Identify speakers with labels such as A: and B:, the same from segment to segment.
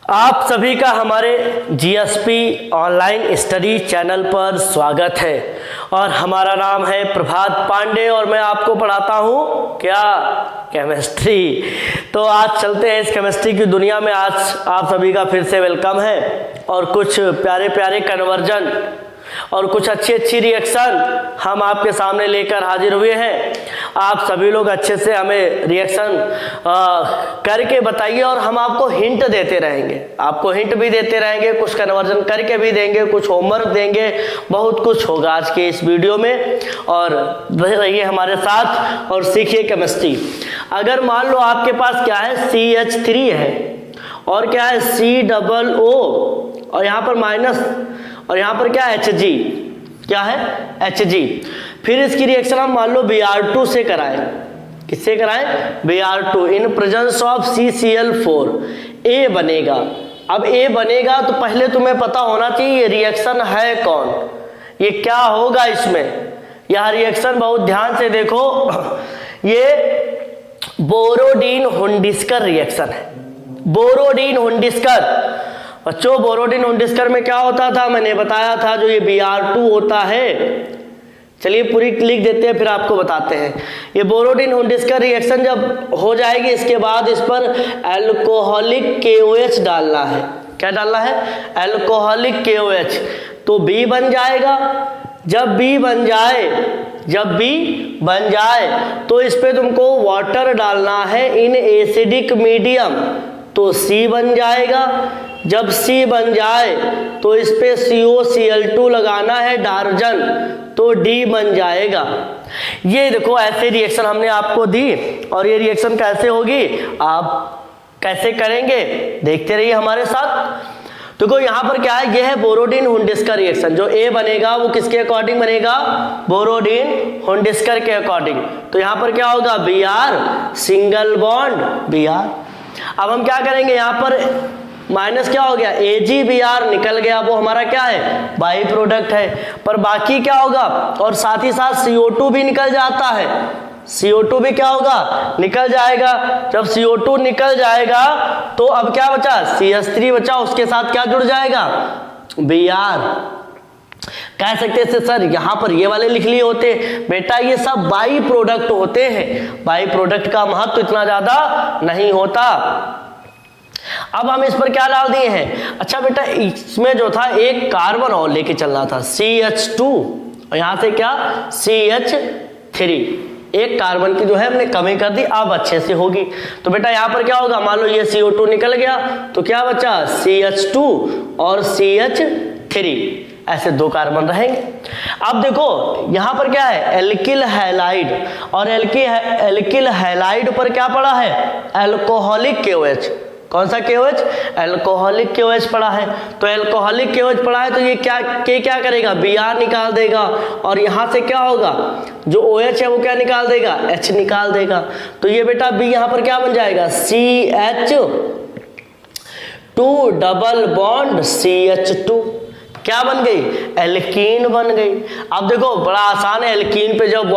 A: आप सभी का हमारे जीएसपी ऑनलाइन स्टडी चैनल पर स्वागत है और हमारा नाम है प्रभात पांडे और मैं आपको पढ़ाता हूँ क्या केमिस्ट्री। तो आज चलते हैं इस केमिस्ट्री की दुनिया में। आज आप सभी का फिर से वेलकम है और कुछ प्यारे प्यारे कन्वर्जन और कुछ अच्छी अच्छी रिएक्शन हम आपके सामने लेकर हाजिर हुए हैं। आप सभी लोग अच्छे से हमें रिएक्शन करके बताइए और हम आपको हिंट देते रहेंगे, आपको हिंट भी देते रहेंगे, कुछ कन्वर्जन करके भी देंगे, कुछ होमवर्क देंगे, बहुत कुछ होगा आज के इस वीडियो में। और रहिए हमारे साथ और सीखिए केमिस्ट्री। अगर मान लो आपके पास क्या है CH3 है और क्या है COO और यहाँ पर माइनस और यहाँ पर क्या है Hg, क्या है Hg। फिर इसकी रिएक्शन हम मान लो Br2 से कराएं। किससे कराएं? Br2 in presence of CCl4 A बनेगा। अब A बनेगा तो पहले तुम्हें पता होना चाहिए ये रिएक्शन है कौन, ये क्या होगा इसमें। यह रिएक्शन बहुत ध्यान से देखो, ये बोरोडीन हुंडिस्कर रिएक्शन है। बोरोडीन हुंडिस्कर बच्चों, बोरोडीन हुंडिस्कर में क्या होता था मैंने बताया था, जो ये Br2 होता है। चलिए पूरी लिख देते हैं फिर आपको बताते हैं। ये बोरोडीन हुंडिस्कर रिएक्शन जब हो जाएगी इसके बाद इस पर अल्कोहलिक KOH डालना है। क्या डालना है? Alcoholic KOH। तो B बन जाएगा। जब B बन जाए तो इस पे तुमको वाटर डालना है इन एसिडिक मीडियम, तो C बन जाएगा। जब C बन जाए तो इस पे COCl2 लगाना है डार्जन, तो D बन जाएगा। ये देखो ऐसे रिएक्शन हमने आपको दी और ये रिएक्शन कैसे होगी, आप कैसे करेंगे देखते रहिए हमारे साथ। देखो यहाँ पर क्या है, ये है बोरोडीन हुंडिस्कर रिएक्शन। जो A बनेगा वो किसके अकॉर्डिंग बनेगा? बोरोडीन हुंडिस्कर के अकॉर्डिंग। तो यहाँ पर क्या होगा? Br single bond Br। अब हम क्या करेंगे, यहाँ पर माइनस क्या हो गया, AgBr निकल गया, वो हमारा क्या है? बाई प्रोडक्ट है। पर बाकी क्या होगा, और साथ ही साथ CO2 भी निकल जाता है। CO2 भी क्या होगा? निकल जाएगा। जब CO2 निकल जाएगा तो अब क्या बचा? CH3 बचा, उसके साथ क्या जुड़ जाएगा? Br। कह सकते थे सर यहाँ पर ये वाले लिख लिए होते, बेटा ये सब बाई प्रोडक्ट होते हैं, बाई प्रोडक्ट का महत्व इतना ज्यादा नहीं होता। अब हम इस पर क्या डाल दिए हैं? अच्छा बेटा इसमें जो था एक कार्बन और लेके चलना था CH2 और यहाँ से क्या CH3, एक कार्बन की जो है हमने कमी कर दी, अब अच्छे से होगी। तो बेटा यहाँ पर क्या होगा, मान लो ये CO2 निकल गया तो क्या बचा? CH2 और CH3, ऐसे दो कार्बन रहेंगे। अब देखो यहाँ पर क्या है, एल्किल हैलाइड, और एल्किल हैलाइड पर क्या पड़ा है? Alcoholic KOH। कौन सा KOH? अल्कोहलिक KOH पड़ा है। तो अल्कोहलिक KOH पड़ा है तो ये क्या करेगा? Br निकाल देगा और यहाँ से क्या होगा, जो OH है वो क्या निकाल देगा? H निकाल देगा। तो ये बेटा B यहाँ पर क्या बन जाएगा? CH2 डबल बॉन्ड CH2, क्या बन गई? एल्कीन बन गई। अब देखो बड़ा आसान है, एल्कीन पे जब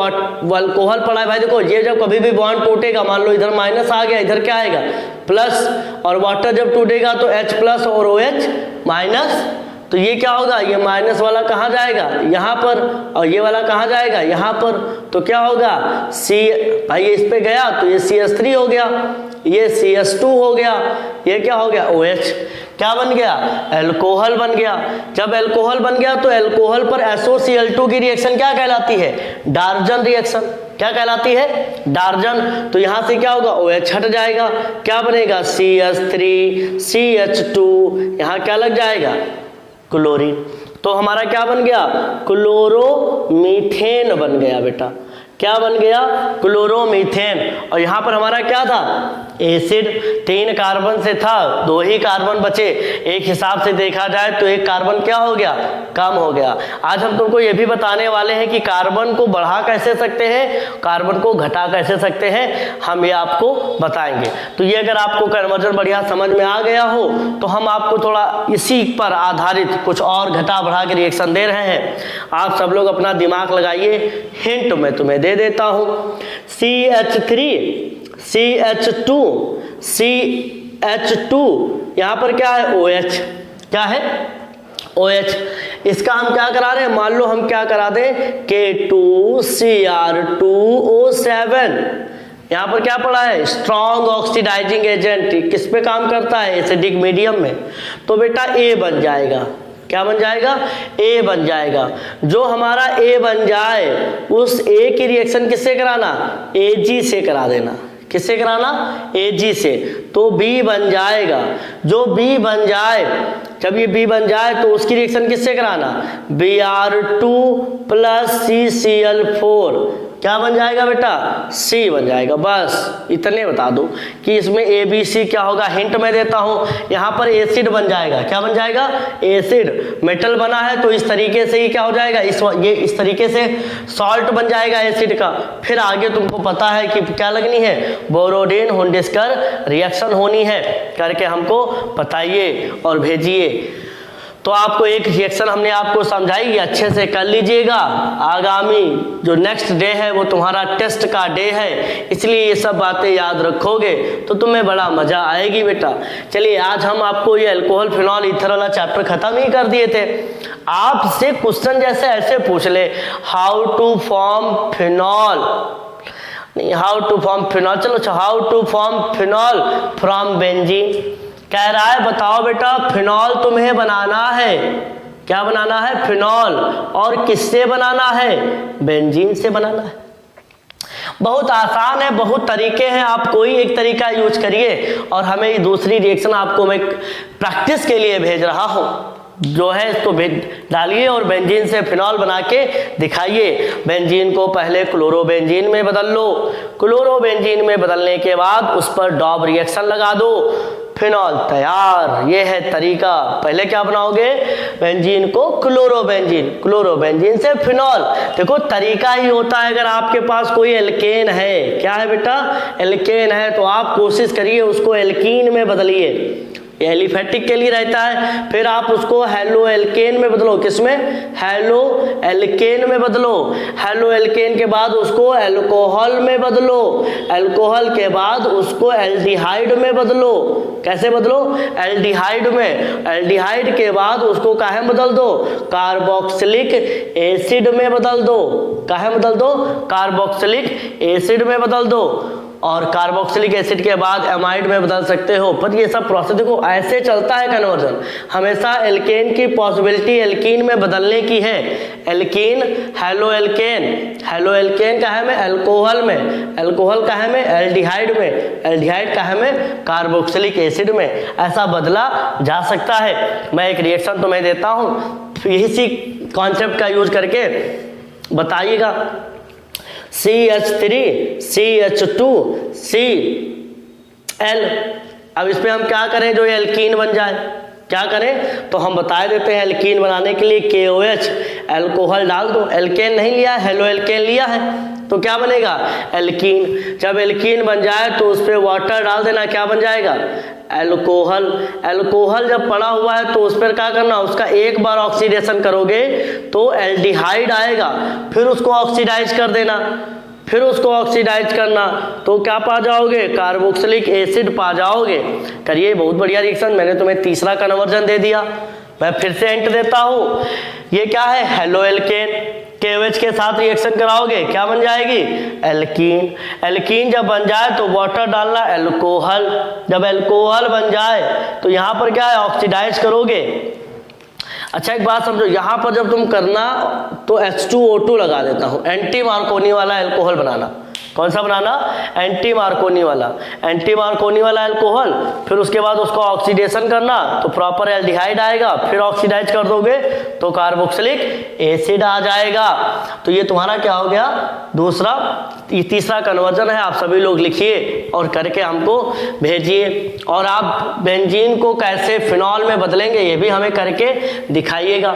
A: अल्कोहल पड़ा है भाई, देखो ये जब कभी भी बॉन्ड टूटेगा, मान लो इधर माइनस आ गया, इधर क्या आएगा? प्लस, और वाटर जब टूटेगा तो H प्लस और OH माइनस, तो ये क्या होगा? ये माइनस वाला कहाँ जाएगा? यहाँ पर, और ये वाला कहाँ जाएगा? यहाँ पर। तो क्या होगा? भाई ये इस पे गया तो ये CH3 हो गया, ये CH2 हो गया, ये क्या हो गया? OH। क्या बन गया? अल्कोहल बन गया। जब अल्कोहल बन गया तो अल्कोहल पर SOCl2 की रिएक्शन क्या कहलाती है? डार्जन रिएक्शन। क्या कहलाती है? डार्जन। तो यहां से क्या होगा? OH हट जाएगा, क्या बनेगा? CH3 CH2, यहां क्या लग जाएगा? क्लोरीन। तो हमारा क्या बन गया? क्लोरोमीथेन बन गया बेटा। क्या बन गया? क्लोरोमीथेन। और यहाँ पर हमारा क्या था? एसिड। 3 कार्बन से था, 2 ही कार्बन बचे। एक हिसाब से देखा जाए तो एक कार्बन क्या हो गया? कम हो गया। आज हम तुमको ये भी बताने वाले हैं कि कार्बन को बढ़ा कैसे सकते हैं, कार्बन को घटा कैसे सकते हैं, हम ये आपको बताएंगे। तो ये अगर आपको कन्वर्जन बढ़िया समझ में आ गया हो तो हम आपको थोड़ा इसी पर आधारित कुछ और घटा बढ़ा के रिएक्शन दे रहे हैं। आप सब लोग अपना दिमाग लगाइए, हिंट मैं तुम्हें दे देता हूं। CH3 CH2 CH2, यहाँ पर क्या है OH, क्या है OH। इसका हम क्या करा रहे हैं, मान लो हम क्या करा दें K2Cr2O7, यहाँ पर क्या पड़ा है स्ट्रॉन्ग ऑक्सीडाइजिंग एजेंट, किस पे काम करता है एसिडिक मीडियम में, तो बेटा A बन जाएगा। क्या बन जाएगा, A बन जाएगा। जो हमारा A बन जाए उस A की रिएक्शन किससे कराना, Ag से करा देना। किससे कराना, Ag से, तो B बन जाएगा। जो B बन जाए, जब ये B बन जाए तो उसकी रिएक्शन किससे कराना, Br2 + CCl4, क्या बन जाएगा बेटा, C बन जाएगा। बस इतने बता दो कि इसमें ABC क्या होगा, हिंट मैं देता हूं, यहाँ पर एसिड बन जाएगा। क्या बन जाएगा, एसिड। मेटल बना है तो इस तरीके से ही क्या हो जाएगा, ये इस तरीके से सॉल्ट बन जाएगा एसिड का। फिर आगे तुमको पता है कि क्या लगनी है, बोरोडिन हुंडिस्कर रिएक्शन होनी है, करके हमको बताइए और भेजिए। तो आपको एक रिएक्शन हमने आपको समझाई, अच्छे से कर लीजिएगा। आगामी जो नेक्स्ट डे है वो तुम्हारा टेस्ट का डे है, इसलिए ये सब बातें याद रखोगे तो तुम्हें बड़ा मजा आएगी बेटा। चलिए आज हम आपको ये अल्कोहल फिनॉल ईथर वाला चैप्टर खत्म ही कर दिए थे। आपसे क्वेश्चन जैसे ऐसे पूछ ले, हाउ टू फॉर्म फिनॉल, नहीं हाउ टू फॉर्म फिनॉल, चलो how to form phenol from benzene. कह रहा है बताओ बेटा फिनॉल तुम्हें बनाना है, क्या बनाना है, फिनॉल, और किससे बनाना है, बेंजीन से बनाना है। बहुत आसान है, बहुत तरीके हैं, आप कोई एक तरीका यूज करिए और हमें दूसरी रिएक्शन आपको मैं प्रैक्टिस के लिए भेज रहा हूं, जो है इसको डालिए और बेंजीन से फिनॉल बना के दिखाइए। बेंजीन को पहले क्लोरोबेंजीन में बदल लो, क्लोरोबेंजीन में बदलने के बाद उस पर डॉप रिएक्शन लगा दो, फिनॉल तैयार। ये है तरीका। पहले क्या बनाओगे, बेंजीन को क्लोरोबेंजीन, क्लोरोबेंजीन से फिनॉल। देखो तरीका ही होता है, अगर आपके पास कोई एल्केन है, क्या है बेटा, एल्केन है, तो आप कोशिश करिए उसको एल्कीन में बदलिए, एलिफेटिक के लिए रहता है। फिर आप उसको हेलो एल्केन में बदलो, किसमें, हेलो एल्केन में बदलो। हेलो एल्केन के बाद उसको एल्कोहल में बदलो, एल्कोहल के बाद उसको एल्डिहाइड में बदलो। कैसे बदलो, एल्डिहाइड में, एल्डिहाइड के बाद उसको काहे बदल दो, कार्बोक्सिलिक एसिड में बदल दो। काहे बदल दो, कार्बोक्सिलिक एसिड में बदल दो, और कार्बोक्सिलिक एसिड के बाद एमाइड में बदल सकते हो। पर ये सब प्रोसेस देखो ऐसे चलता है कन्वर्जन, हमेशा एल्केन की पॉसिबिलिटी एल्कीन में बदलने की है। Alkene halo alkane, halo alkane का है में एल्कोहल में, एल्कोहल का है में एल्डिहाइड में, एल्डिहाइड का है में कार्बोक्सिलिक एसिड में, ऐसा बदला जा सकता है। मैं एक रिएक्शन तुम्हें देता हूँ, इसी कॉन्सेप्ट का यूज करके बताइएगा। CH3 CH2 Cl, अब इस पे हम क्या करें, जो एल्कीन बन जाए, क्या करें, तो हम बता देते हैं एल्कीन बनाने के लिए KOH, एल्कोहल डाल दो। एल्केन नहीं लिया है, हेलो एल्केन लिया है, तो क्या बनेगा, एल्कीन। जब एल्कीन बन जाए तो उस पर वाटर डाल देना, क्या बन जाएगा, एल्कोहल। एल्कोहल जब पड़ा हुआ है तो उस पर क्या करना, उसका एक बार ऑक्सीडेशन करोगे तो एल्डिहाइड आएगा, फिर उसको ऑक्सीडाइज कर देना, फिर उसको ऑक्सीडाइज करना तो क्या पा जाओगे, कार्बोक्सिलिक एसिड पा जाओगे। करिए, बहुत बढ़िया रिएक्शन। मैंने तुम्हें तीसरा कन्वर्जन दे दिया, मैं फिर से हिंट देता हूं। ये क्या है, हेलो एल्केन, KOH के साथ रिएक्शन कराओगे, क्या बन जाएगी, एल्कीन। एल्कीन जब बन जाए तो वाटर डालना, एल्कोहल। जब एल्कोहल बन जाए तो यहाँ पर क्या है, ऑक्सीडाइज करोगे। अच्छा एक बात समझो, यहाँ पर जब तुम करना तो H2O2 लगा देता हूँ, एंटी मार्कोनी वाला एल्कोहल बनाना। कौन सा बनाना, एंटी मार्कोनी वाला, एंटी मार्कोनी वाला एल्कोहल। फिर उसके बाद उसको ऑक्सीडेशन करना तो प्रॉपर एल्डिहाइड आएगा, फिर ऑक्सीडाइज कर दोगे तो कार्बोक्सिलिक एसिड आ जाएगा। तो ये तुम्हारा क्या हो गया, दूसरा, तीसरा कन्वर्जन है। आप सभी लोग लिखिए और करके हमको भेजिए, और आप बेंजीन को कैसे फिनॉल में बदलेंगे ये भी हमें करके दिखाइएगा।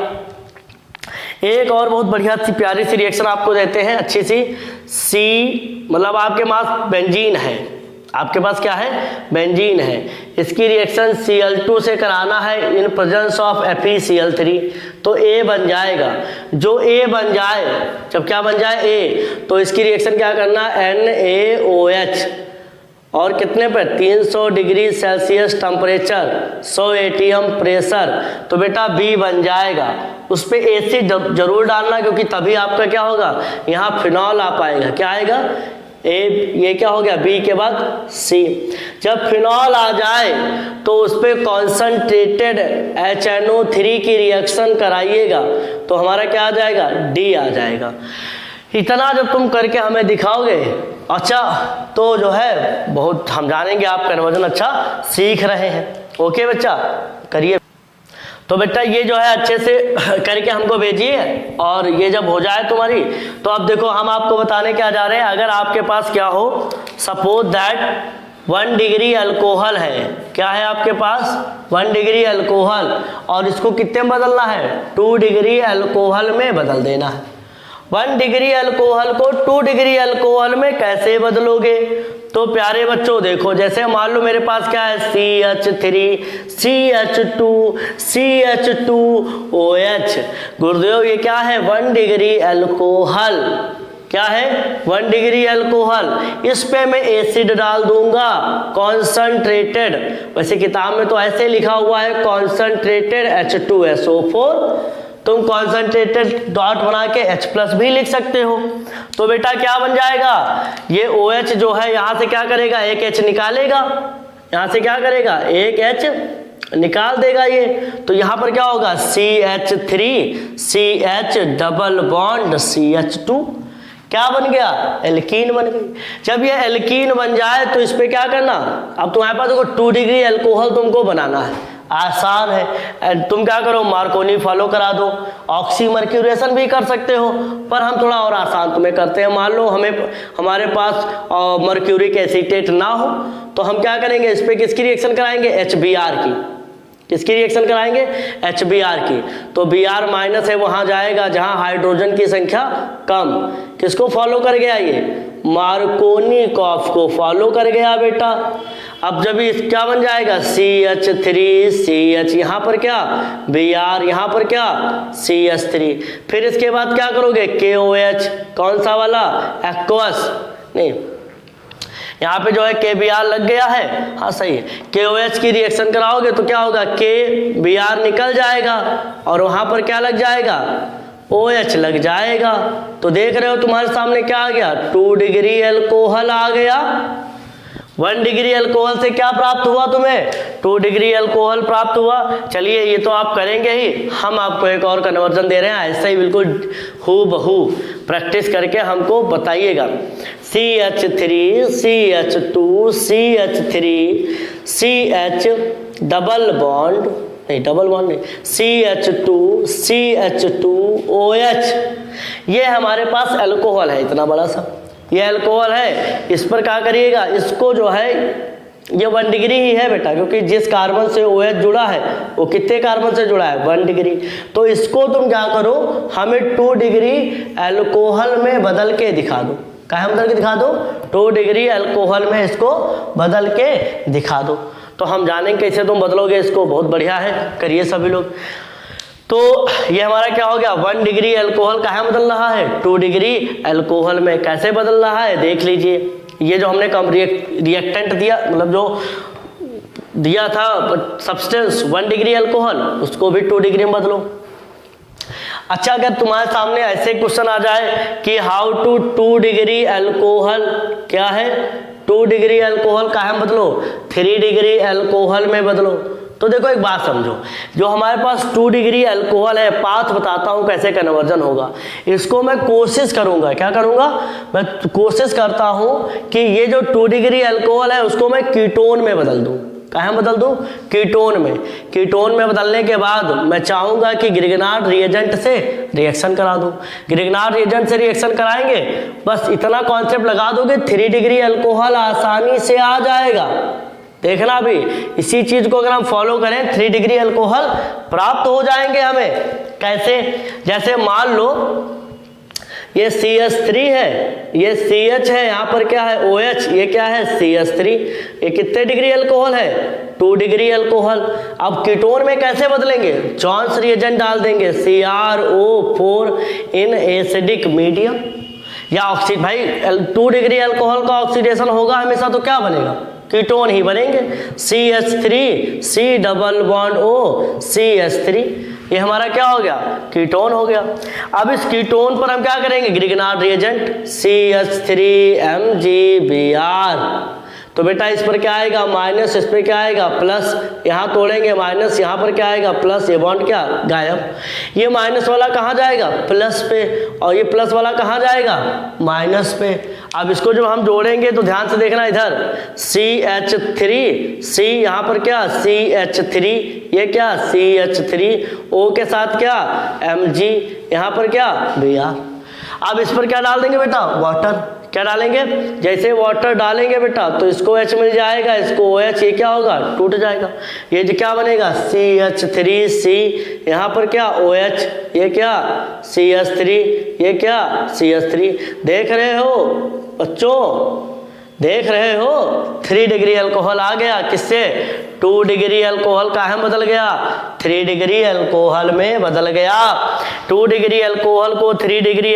A: एक और बहुत बढ़िया सी प्यारी सी रिएक्शन आपको देते हैं, अच्छी सी, मतलब आपके पास बेंजीन है, आपके पास क्या है, बेंजीन है। इसकी रिएक्शन Cl2 से कराना है इन प्रेजेंस ऑफ FeCl3, तो A बन जाएगा। जो A बन जाए, जब क्या बन जाए, A, तो इसकी रिएक्शन क्या करना, NaOH, और कितने पे 300 degree Celsius temperature, 100 ATM pressure, तो बेटा बी बन जाएगा। उस पे एसिड जरूर डालना, क्योंकि तभी आपका क्या होगा, यहाँ फिनॉल आ पाएगा। क्या आएगा, ये क्या हो गया, बी के बाद सी। जब फिनॉल आ जाए तो उस पर कॉन्सनट्रेटेड HNO3 की रिएक्शन कराइएगा तो हमारा क्या आ जाएगा, डी आ जाएगा। इतना जब तुम करके हमें दिखाओगे, अच्छा तो जो है बहुत हम जानेंगे आप कन्वर्जन अच्छा सीख रहे हैं। ओके बच्चा, करिए। तो बेटा ये जो है अच्छे से करके हमको भेजिए, और ये जब हो जाए तुम्हारी, तो अब देखो हम आपको बताने क्या जा रहे हैं। अगर आपके पास क्या हो, सपोज दैट 1 डिग्री अल्कोहल है, क्या है आपके पास 1 डिग्री अल्कोहल, और इसको कितने में बदलना है, 2 डिग्री अल्कोहल में बदल देना है। 1 डिग्री अल्कोहल को 2 डिग्री अल्कोहल में कैसे बदलोगे, तो प्यारे बच्चों देखो, जैसे मान लो मेरे पास क्या है CH3 CH2 CH2OH। गुरुदेव ये क्या है, 1 डिग्री अल्कोहल, क्या है 1 डिग्री अल्कोहल, इस पे मैं एसिड डाल दूंगा कॉन्सनट्रेटेड, वैसे किताब में तो ऐसे लिखा हुआ है कॉन्सनट्रेटेड H2SO4, तुम कॉन्सनट्रेटेड डॉट बना के H+ भी लिख सकते हो। तो बेटा क्या बन जाएगा, ये OH जो है यहाँ से क्या करेगा, एक H निकालेगा, यहाँ से क्या करेगा, एक H निकाल देगा ये, तो यहाँ पर क्या होगा CH3 CH double bond CH2, क्या बन गया, एल्कीन बन गई। जब ये एल्कीन बन जाए तो इस पे क्या करना, अब तुम्हारे पास देखो 2 डिग्री अल्कोहल तुमको बनाना है, आसान है। तुम क्या करो, मार्कोनी फॉलो करा दो, ऑक्सीमर्क्यूरेशन भी कर सकते हो, पर हम थोड़ा और आसान तुम्हें करते हैं। मान लो हमारे पास मर्क्यूरिक एसीटेट ना हो, तो हम क्या करेंगे, इस पे किसकी रिएक्शन कराएंगे, HBr की, किसकी रिएक्शन कराएंगे, HBr की। तो Br माइनस है वहां जाएगा जहां हाइड्रोजन की संख्या कम, किसको फॉलो कर गया, ये मार्कोनिकॉफ को फॉलो कर गया बेटा। अब जब इस क्या बन जाएगा CH3 CH, यहाँ पर क्या Br, यहाँ पर क्या CH3, फिर इसके बाद क्या करोगे KOH, कौन सा वाला, एक्वस नहीं, यहाँ पे जो है KBr लग गया है, हाँ सही है, KOH की रिएक्शन कराओगे तो क्या होगा, KBr निकल जाएगा और वहां पर क्या लग जाएगा, OH लग जाएगा। तो देख रहे हो तुम्हारे सामने क्या आ गया, 2 डिग्री अल्कोहल आ गया। 1 डिग्री अल्कोहल से क्या प्राप्त हुआ तुम्हें, 2 डिग्री अल्कोहल प्राप्त हुआ। चलिए ये तो आप करेंगे ही, हम आपको एक और कन्वर्जन दे रहे हैं, ऐसे ही बिल्कुल हूबहू प्रैक्टिस करके हमको बताइएगा। CH3 CH2 CH3 CH double bond नहीं, CH2 CH2OH, ये हमारे पास अल्कोहल है, इतना बड़ा सा ये अल्कोहल है। इस पर क्या करिएगा, इसको जो है ये 1 डिग्री ही है बेटा, क्योंकि जिस कार्बन से OH जुड़ा है वो कितने कार्बन से जुड़ा है, 1 डिग्री। तो इसको तुम क्या करो, हमें 2 डिग्री अल्कोहल में बदल के दिखा दो, क्या बदल के दिखा दो, 2 डिग्री अल्कोहल में इसको बदल के दिखा दो। तो हम जानेंगे कैसे तुम बदलोगे इसको, बहुत बढ़िया है, करिए सभी लोग। तो ये हमारा क्या हो गया, 1 डिग्री अल्कोहल कहाँ बदल रहा है, 2 डिग्री अल्कोहल में। कैसे बदल रहा है देख लीजिए, ये जो हमने रिएक्टेंट दिया, मतलब जो दिया था सब्सटेंस 1 डिग्री अल्कोहल, उसको भी 2 डिग्री में बदलो। अच्छा, अगर तुम्हारे सामने ऐसे क्वेश्चन आ जाए कि हाउ टू 2 डिग्री अल्कोहल, क्या है 2 डिग्री अल्कोहल कहाँ बदलो, 3 डिग्री अल्कोहल में बदलो। तो देखो एक बात समझो, जो हमारे पास 2 डिग्री अल्कोहल है, पाथ बताता हूं कैसे कन्वर्जन होगा। इसको मैं कोशिश करूंगा, क्या करूंगा, मैं कोशिश करता हूं कि ये जो 2 डिग्री अल्कोहल है उसको मैं कीटोन में बदल दूं। कहाँ बदल दूं, कीटोन में। कीटोन में बदलने के बाद मैं चाहूंगा कि ग्रिग्नार्ड रिएजेंट से रिएक्शन करा दूं। ग्रिग्नार्ड रिएजेंट से रिएक्शन कराएंगे, बस इतना कॉन्सेप्ट लगा दोगे, 3 डिग्री अल्कोहल आसानी से आ जाएगा। देखना भी, इसी चीज को अगर हम फॉलो करें 3 डिग्री अल्कोहल प्राप्त हो जाएंगे हमें। कैसे, जैसे मान लो ये CH3 है, ये CH है, यहाँ पर क्या है OH, ये क्या है CH3, ये कितने डिग्री अल्कोहल है, 2 डिग्री अल्कोहल। अब कीटोन में कैसे बदलेंगे, जॉन्स रिएजेंट डाल देंगे, CrO4 इन एसिडिक मीडियम। या ऑक्सीड, भाई 2 डिग्री अल्कोहल का ऑक्सीडेशन होगा हमेशा तो क्या बनेगा, कीटोन ही बनेंगे। CH3 C double bond O CH3, ये हमारा क्या हो गया, कीटोन हो गया। अब इस कीटोन पर हम क्या करेंगे, ग्रिग्नार्ड रिएजेंट CH3MgBr, तो बेटा इस पर क्या आएगा माइनस, इस पर क्या आएगा प्लस, यहाँ तोड़ेंगे माइनस, यहाँ पर क्या आएगा प्लस, ये बॉन्ड क्या गायब। ये माइनस वाला कहाँ जाएगा, प्लस पे, और ये प्लस वाला कहाँ जाएगा, माइनस पे। अब इसको जब हम जोड़ेंगे तो ध्यान से देखना इधर, CH3 C, यहाँ पर क्या CH3, ये क्या CH3, O के साथ क्या Mg, यहाँ पर क्या Br। अब इस पर क्या डाल देंगे बेटा, वाटर, क्या डालेंगे, जैसे वाटर डालेंगे बेटा तो इसको H मिल जाएगा, इसको OH, ये क्या होगा टूट जाएगा, ये जो क्या बनेगा CH3C, यहाँ पर क्या OH, ये क्या CH3, ये क्या CH3। देख रहे हो बच्चों, देख रहे हो 3 डिग्री अल्कोहल आ गया, किससे 2 डिग्री अल्कोहल काहे में बदल गया, 3 डिग्री अल्कोहल में बदल गया। 2 डिग्री अल्कोहल को 3 डिग्री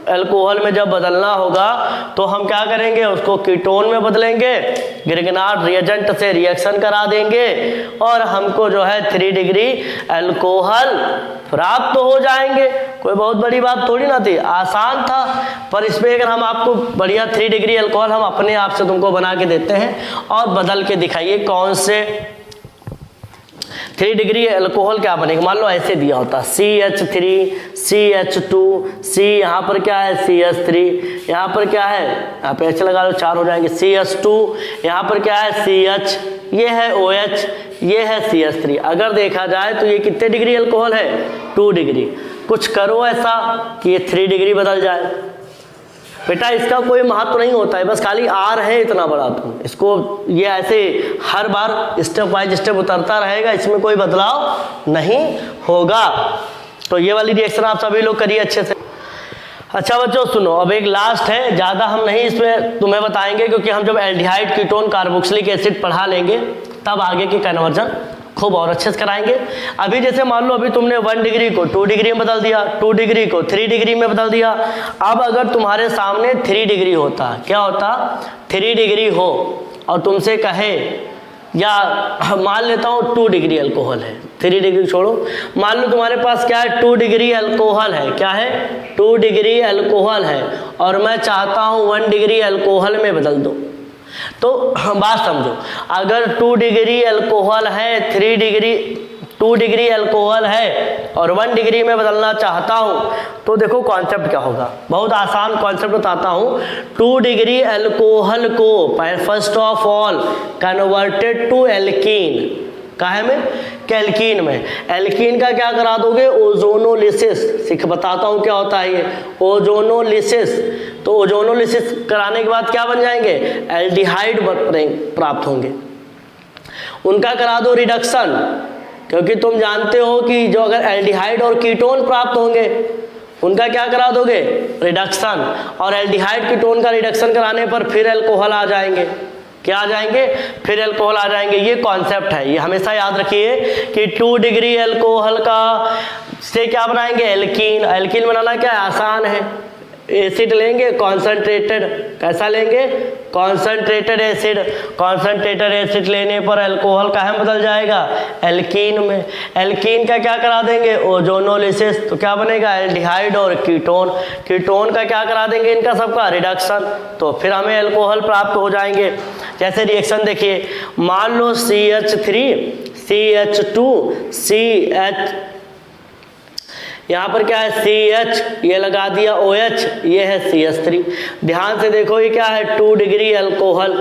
A: अल्कोहल में जब बदलना होगा तो हम क्या करेंगे, उसको कीटोन में बदलेंगे, ग्रिग्नार्ड रिएजेंट से रिएक्शन करा देंगे और हमको जो है 3 डिग्री अल्कोहल प्राप्त हो जाएंगे। कोई बहुत बड़ी बात थोड़ी ना थी, आसान था। पर इसमें अगर हम आपको बढ़िया 3 डिग्री अल्कोहल हम अपने आप से तुमको बना के देते हैं और बदल के दिखाइए कौन से 3 डिग्री अल्कोहल क्या बनेगा। मान लो ऐसे दिया होता CH3 CH2 C, यहाँ पर क्या है CH3, यहाँ पर क्या है, यहाँ पे H लगा लो 4 हो जाएंगे, CH2, यहाँ पर क्या है CH, ये है OH, ये है CH3। अगर देखा जाए तो ये कितने डिग्री अल्कोहल है, 2 डिग्री। कुछ करो ऐसा कि ये 3 डिग्री बदल जाए। बेटा इसका कोई महत्व नहीं होता है, बस खाली R है इतना बड़ा, तुम इसको ये ऐसे हर बार स्टेप बाय स्टेप उतरता रहेगा, इसमें कोई बदलाव नहीं होगा। तो ये वाली रिएक्शन आप सभी लोग करिए अच्छे से। अच्छा बच्चों सुनो, अब एक लास्ट है, ज़्यादा हम नहीं इसमें तुम्हें बताएंगे क्योंकि हम जब एल्डिहाइड कीटोन कार्बोक्सिलिक एसिड पढ़ा लेंगे तब आगे की कन्वर्जन खूब और अच्छे से कराएंगे। अभी जैसे मान लो अभी तुमने 1 डिग्री को 2 डिग्री में बदल दिया, 2 डिग्री को 3 डिग्री में बदल दिया। अब अगर तुम्हारे सामने 3 डिग्री होता, क्या होता, 3 डिग्री हो और तुमसे कहे, या मान लेता हूँ 2 डिग्री अल्कोहल है, 3 डिग्री छोड़ो, मान लो तुम्हारे पास क्या है 2 डिग्री अल्कोहल है, क्या है 2 डिग्री अल्कोहल है और मैं चाहता हूँ 1 डिग्री अल्कोहल में बदल दो। तो बात समझो, अगर 2 डिग्री अल्कोहल है, 2 डिग्री अल्कोहल है और 1 डिग्री में बदलना चाहता हूं तो देखो कॉन्सेप्ट क्या होगा, बहुत आसान कॉन्सेप्ट बताता हूं। 2 डिग्री अल्कोहल को first of all converted to alkene, काहे में, कैल्कीन में। एल्कीन का क्या करा दोगे, ओजोनोलिसिस। सीख बताता हूँ क्या होता है ये ओजोनोलिसिस। तो ओजोनोलिसिस कराने के बाद क्या बन जाएंगे, एल्डिहाइड प्राप्त होंगे। उनका करा दो रिडक्शन, क्योंकि तुम जानते हो कि जो अगर एल्डिहाइड और कीटोन प्राप्त होंगे उनका क्या करा दोगे, रिडक्शन। और एल्डिहाइड कीटोन का रिडक्शन कराने पर फिर अल्कोहल आ जाएंगे, क्या आ जाएंगे, फिर अल्कोहल आ जाएंगे। ये कॉन्सेप्ट है, ये हमेशा याद रखिए कि 2 डिग्री अल्कोहल का से क्या बनाएंगे, एल्कीन। एल्कीन बनाना क्या आसान है, एसिड लेंगे कॉन्सेंट्रेटेड, कैसा लेंगे, कॉन्सेंट्रेटेड एसिड। कॉन्सेंट्रेटेड एसिड लेने पर अल्कोहल कहाँ में बदल जाएगा, एल्कीन में। एल्कीन का क्या करा देंगे, ओजोनोलिसिस, तो क्या बनेगा, एल्डिहाइड और कीटोन। कीटोन का क्या करा देंगे, इनका सबका रिडक्शन, तो फिर हमें अल्कोहल प्राप्त हो जाएंगे। जैसे रिएक्शन देखिए, मान लो CH3 CH2 CH, यहाँ पर क्या है CH, ये लगा दिया OH, ये है CH3। ध्यान से देखो ये क्या है, 2 डिग्री अल्कोहल,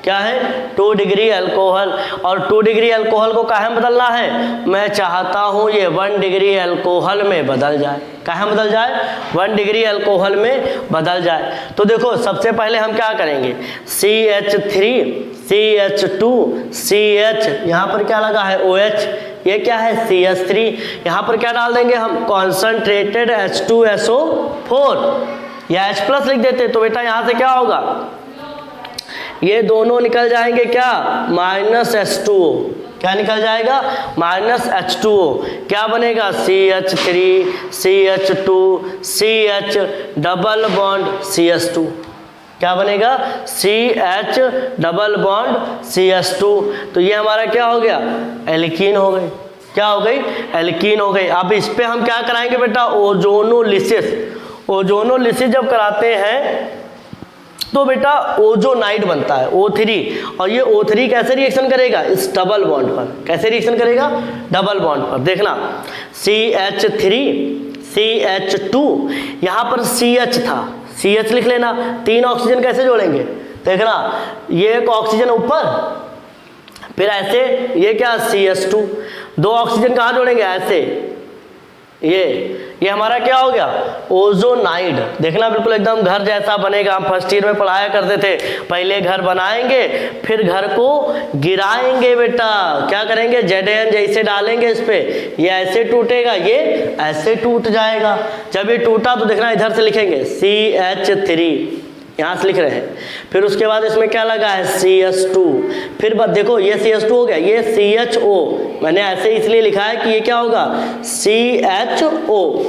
A: क्या है 2 डिग्री अल्कोहल। और 2 डिग्री अल्कोहल को काहे में बदलना है, मैं चाहता हूँ ये 1 डिग्री अल्कोहल में बदल जाए। काहे में बदल जाए, 1 डिग्री अल्कोहल में बदल जाए। तो देखो सबसे पहले हम क्या करेंगे, CH3 CH2 CH, यहाँ पर क्या लगा है OH, ये क्या है CH3, यहाँ पर क्या डाल देंगे हम, कॉन्सनट्रेटेड H2SO4 या H प्लस लिख देते। तो बेटा यहाँ से क्या होगा, ये दोनों निकल जाएंगे क्या, -H2O, क्या निकल जाएगा, -H2O। क्या बनेगा, CH3CH2 CH double bond CH2। क्या बनेगा, CH डबल बॉन्ड CH2। तो ये हमारा क्या हो गया, एल्कीन हो गई। क्या हो गई, एल्कीन हो गई। अब इस पे हम क्या कराएंगे बेटा, ओजोनोलिसिस। ओजोनोलिसिस जब कराते हैं तो बेटा ओजोनाइड बनता है O3, और ये O3 कैसे रिएक्शन करेगा, इस डबल बॉन्ड पर। कैसे रिएक्शन करेगा, डबल बॉन्ड पर। देखना CH3CH2, यहाँ पर CH था, CH लिख लेना। 3 ऑक्सीजन कैसे जोड़ेंगे, देखना ये एक ऑक्सीजन ऊपर, फिर ऐसे, ये क्या CH2, 2 ऑक्सीजन कहाँ जोड़ेंगे, ऐसे, ये हमारा क्या हो गया, ओजोनाइड। देखना बिल्कुल एकदम घर जैसा बनेगा। हम फर्स्ट ईयर में पढ़ाया करते थे, पहले घर बनाएंगे फिर घर को गिराएंगे बेटा। क्या करेंगे, ZN जैसे डालेंगे इस पे, ये ऐसे टूटेगा, ये ऐसे टूट जाएगा। जब ये टूटा तो देखना इधर से लिखेंगे CH3, यहाँ से लिख रहे हैं। फिर उसके बाद इसमें क्या लगा है, CH2। फिर देखो ये CH2 हो गया, ये CHO। मैंने ऐसे इसलिए लिखा है कि ये क्या होगा, CHO।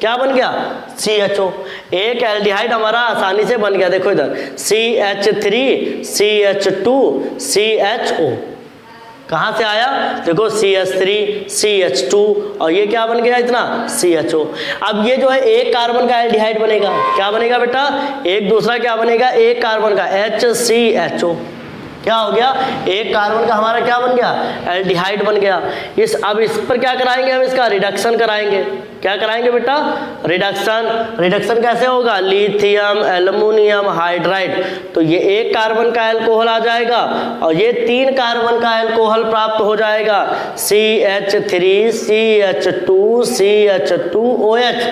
A: क्या बन गया, CHO। एक एल्डिहाइड हमारा आसानी से बन गया। देखो इधर CH3CH2 CHO। कहाँ से आया, देखो CH3CH2, और ये क्या बन गया इतना, CHO। अब ये जो है एक कार्बन का एल्डिहाइड बनेगा। क्या बनेगा बेटा, एक दूसरा क्या बनेगा, एक कार्बन का HCHO। क्या हो गया, एक कार्बन का हमारा क्या बन गया, एल्डिहाइड बन गया। अब इस पर क्या कराएंगे, हम इसका रिडक्शन कराएंगे। क्या कराएंगे बेटा, रिडक्शन कैसे होगा, लिथियम एल्युमिनियम हाइड्राइड। तो ये एक कार्बन का अल्कोहल आ जाएगा और ये 3 कार्बन का अल्कोहल प्राप्त हो जाएगा, CH3CH2CH2OH।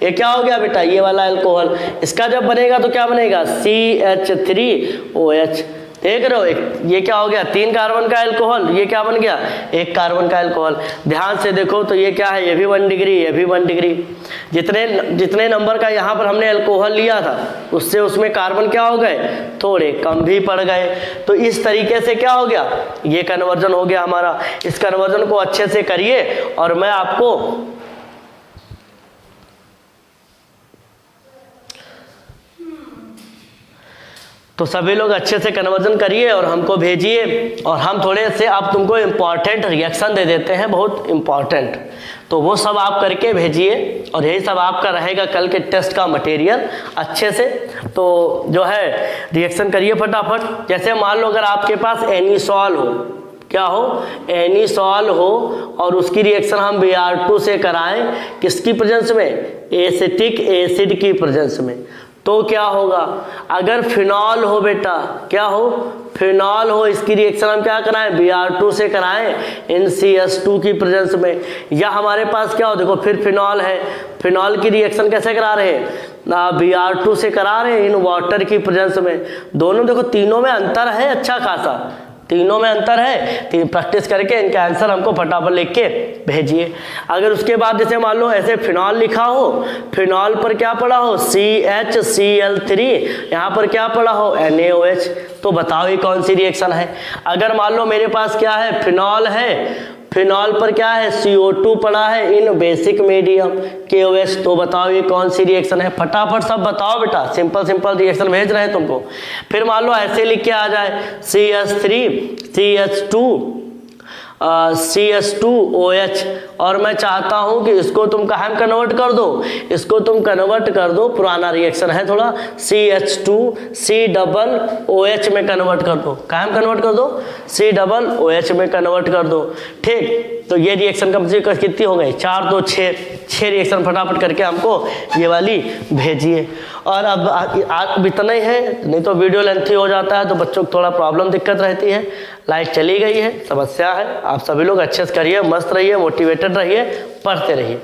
A: ये क्या हो गया बेटा, ये वाला अल्कोहल। इसका जब बनेगा तो क्या बनेगा, CH3OH। देख रहे हो, ये क्या हो गया, 3 कार्बन का अल्कोहल, ये क्या बन गया, 1 कार्बन का अल्कोहल। ध्यान से देखो तो ये क्या है, ये भी 1 डिग्री, ये भी 1 डिग्री। जितने नंबर का यहाँ पर हमने अल्कोहल लिया था उससे उसमें कार्बन क्या हो गए, थोड़े कम भी पड़ गए। तो इस तरीके से क्या हो गया, ये कन्वर्जन हो गया हमारा। इस कन्वर्जन को अच्छे से करिए और मैं आपको तो सभी लोग अच्छे से कन्वर्जन करिए और हमको भेजिए, और हम थोड़े से अब तुमको इम्पॉर्टेंट रिएक्शन दे देते हैं, बहुत इम्पॉर्टेंट। तो वो सब आप करके भेजिए और यही सब आपका रहेगा कल के टेस्ट का मटेरियल अच्छे से। तो जो है रिएक्शन करिए फटाफट। जैसे मान लो अगर आपके पास एनिसॉल हो, क्या हो, एनिसॉल हो, और उसकी रिएक्शन हम Br2 से कराएं, किसकी प्रेजेंस में, एसिटिक एसिड की प्रेजेंस में, तो क्या होगा। अगर फिनॉल हो बेटा, क्या हो, फिनॉल हो, इसकी रिएक्शन हम क्या कराएं, Br2 से कराएं NCS2 की प्रेजेंस में। या हमारे पास क्या हो, देखो फिर फिनॉल है, फिनॉल की रिएक्शन कैसे करा रहे हैं, Br2 से करा रहे हैं इन वाटर की प्रेजेंस में। दोनों देखो, तीनों में अंतर है अच्छा खासा, तीनों में अंतर है। 3 प्रैक्टिस करके इनका आंसर हमको फटाफट लिख के भेजिए। अगर उसके बाद जैसे मान लो ऐसे फिनॉल लिखा हो, फिनॉल पर क्या पड़ा हो, CHCl3, यहाँ पर क्या पड़ा हो, NaOH, तो बताओ ये कौन सी रिएक्शन है। अगर मान लो मेरे पास क्या है, फिनॉल है, फिनॉल पर क्या है, CO2 पड़ा है इन बेसिक मीडियम KOH, तो बताओ ये कौन सी रिएक्शन है। फटाफट सब बताओ बेटा, सिंपल सिंपल रिएक्शन भेज रहे हैं तुमको। फिर मान लो ऐसे लिख के आ जाए CH3CH2OH, और मैं चाहता हूं कि इसको तुम कहाँ में कन्वर्ट कर दो, इसको तुम कन्वर्ट कर दो, पुराना रिएक्शन है थोड़ा, CH2COOH में कन्वर्ट कर दो। कहाँ में कन्वर्ट कर दो, COOH में कन्वर्ट कर दो। ठीक, तो ये रिएक्शन कम से कम कितनी हो गई, 4 2 6 रिएक्शन फटाफट करके हमको ये वाली भेजिए। और अब इतना ही है, नहीं तो वीडियो लेंथी हो जाता है तो बच्चों को थोड़ा प्रॉब्लम दिक्कत रहती है। लाइट चली गई है, समस्या है। आप सभी लोग अच्छे से करिए, मस्त रहिए, मोटिवेटेड रहिए, पढ़ते रहिए।